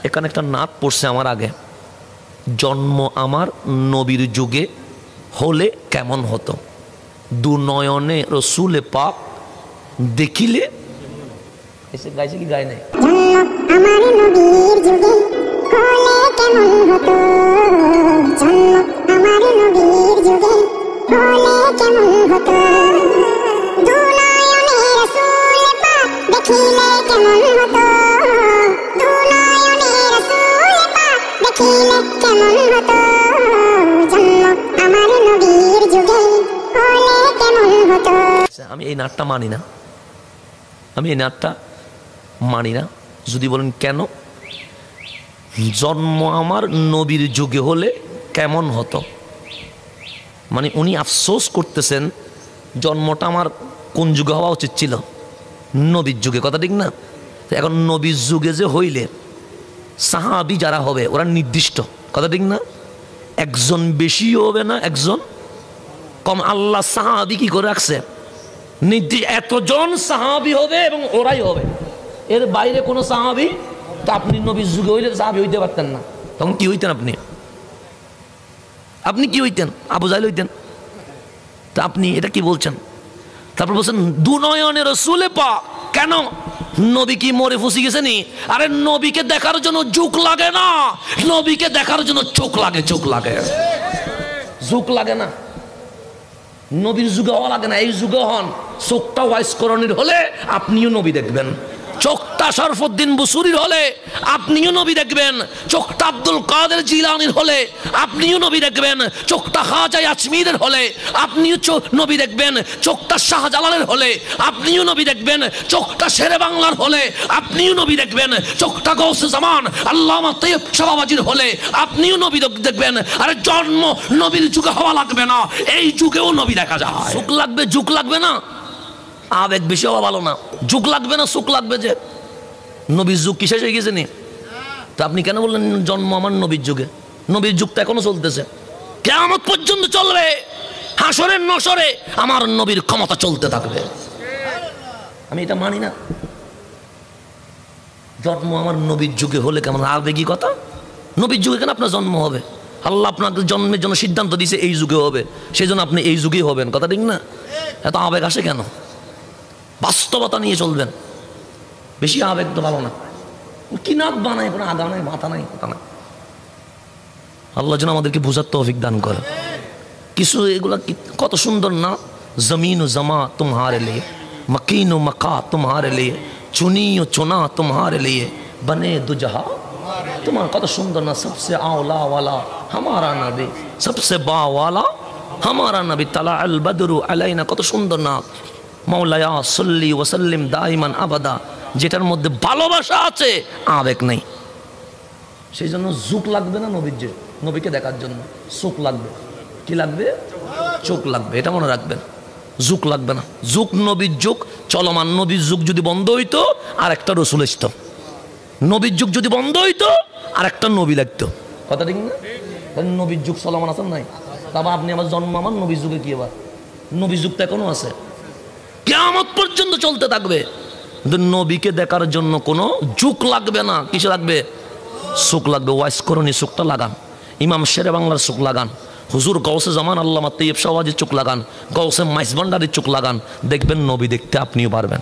এখানে একটা নাত পড়ছে আমার আগে, জন্ম আমার নবীর যুগে হলে কেমন হতো, দু নয়নে রসুলে পাক দেখিলে। এসে গাইছে কি গায় নাই? আমার নবীর যুগে হলে কেমন হতো, জন্ম আমার নবীর যুগে হলে কেমন হতো, দু নয়নে রাসূল পাক দেখিলে কেমন হতো, দু নয়নে রাসূল পাক দেখিলে কেমন হতো, জন্ম আমার নবীর যুগে হলে কেমন হতো। আমি এই নাটটা মানি না, আমি এই নাটটা মানি না। যদি বলেন কেন, জন্ম আমার নবীর যুগে হলে কেমন হতো, মানে উনি আফসোস করতেছেন জন্মটা আমার কোন যুগে হওয়া উচিত ছিল, নবীর যুগে, কথা ঠিক না? এখন নবীর যুগে যে হইলে সাহাবি যারা হবে ওরা নির্দিষ্ট, কথা ঠিক না? একজন বেশিও হবে না, একজন কম। আল্লাহ সাহাবি কি করে রাখছে, এতজন সাহাবি হবে এবং ওরাই হবে, এর বাইরে কোনো সাহাবি। তো আপনি নবীর যুগে হইলে সাহাবি হইতে পারতেন না, তখন কি হইতেন আপনি? আপনি কি হইতেন? আবু জাহেল হইতেন। তা আপনি এটা কি বলছেন? তারপর বলছেন দু নয়নে রসুলে পাক। কেন? নবী কি মরে ফুসি গেছে নি? আরে নবীকে দেখার জন্য যুগ লাগে না, নবীকে দেখার জন্য চোখ লাগে, চোখ লাগে, যুগ লাগে না। নবীর যুগে হওয়া লাগে না, এই যুগে হন। চোখটা ওয়াইস করণীর হলে আপনিও নবী দেখবেন, চোখটা শরফুদ্দিন বুসুরির হলে আপনিও নবী দেখবেন, চোখটা আব্দুল কাদের জিলানির হলে আপনিও নবী দেখবেন, চোখটা খাজা আজমিরের হলে আপনিও নবী দেখবেন, চোখটা শাহজালালের হলে আপনিও নবী দেখবেন, চোখটা শেরে বাংলার হলে আপনিও নবী দেখবেন, চোখটা গৌসে জামান আল্লামা তৈয়ব শাহবাজির হলে আপনিও নবী দেখবেন। আরে জন্ম নবীর যুগে হওয়া লাগবে না, এই যুগেও নবী দেখা যায়। যুগ লাগবে, যুগ লাগবে না, আবেগ বেশি হওয়া ভালো না। যুগ লাগবে না, সুখ লাগবে। যে নবীর যুগ কি শেষ হয়ে গেছে নি? তো আপনি কেন বললেন জন্ম আমার নবীর যুগে? নবীর যুগটা এখনো চলতেছে, কিয়ামত পর্যন্ত চলবে, হাসরের নসরে আমার নবীর ক্ষমতা চলতে থাকবে। আমি এটা মানি না। জন্ম আমার নবীর যুগে হলে কেমন আবেগী কথা। নবীর যুগে কেন আপনার জন্ম হবে? আল্লাহ আপনাকে জন্মের জন্য সিদ্ধান্ত দিয়েছে এই যুগে হবে, সেই জন্য আপনি এই যুগেই হবেন, কথা ঠিক না? এত আবেগ আসে কেন? বাস্তবতা নিয়ে চলবেন, বেশি আবেগ তো ভালো না। কি নাক বানায়, কোনো আগা নাই, মাথা নাই, কথা নাই। আল্লাহ যেন আমাদেরকে বুঝার তৌফিক দান করে। কিছু এগুলা কত সুন্দর না, জমিন ও জমা তোমারে লিয়ে, মকিন ও মকা তোমারে লিয়ে, চুনি ও চুনা তোমারে লিয়ে, বনে দুজহা তোমার। কত সুন্দর না, সবসে আওলা ওয়ালা হামারা নবী, সবসে বা ওয়ালা হামারা নবী, তালা আল বদরু আলাইনা। কত সুন্দর না, মাওলায়া সাল্লি ওয়াসাল্লিম দাইমান আবাদা, যেটার মধ্যে ভালোবাসা আছে, আবেগ নেই। সেই জন্য যুগ লাগবে না নবীর, যে নবীকে দেখার জন্য চোখ লাগবে। কি লাগবে? চোখ লাগবে, এটা মনে রাখবেন। যুগ লাগবে না, যুগ নবীর যুগ চলমান। নবীর যুগ যদি বন্ধ হইতো আর একটা রসুল আসতো, নবীর যুগ যদি বন্ধ হইতো আর একটা নবী লাগতো, কথা ঠিক না? নবীর যুগ চলমান আছে নাই? তারপর আপনি আমার জন্ম আমার নবীর যুগে কি আবার? নবীর যুগ তো এখনো আছে, কিয়ামত পর্যন্ত চলতে থাকবে। কিন্তু নবীকে দেখার জন্য কোনো যুগ লাগবে না। কিসে লাগবে? চোখ লাগবে। ওয়াইস করণী চোখটা লাগান, ইমাম শেরে বাংলার চোখ লাগান, হুজুর গৌসে জামান আল্লামা তৈয়ব শাহবাজির চোখ লাগান, গৌসে মাইজভান্ডারির চোখ লাগান, দেখবেন নবী দেখতে আপনিও পারবেন।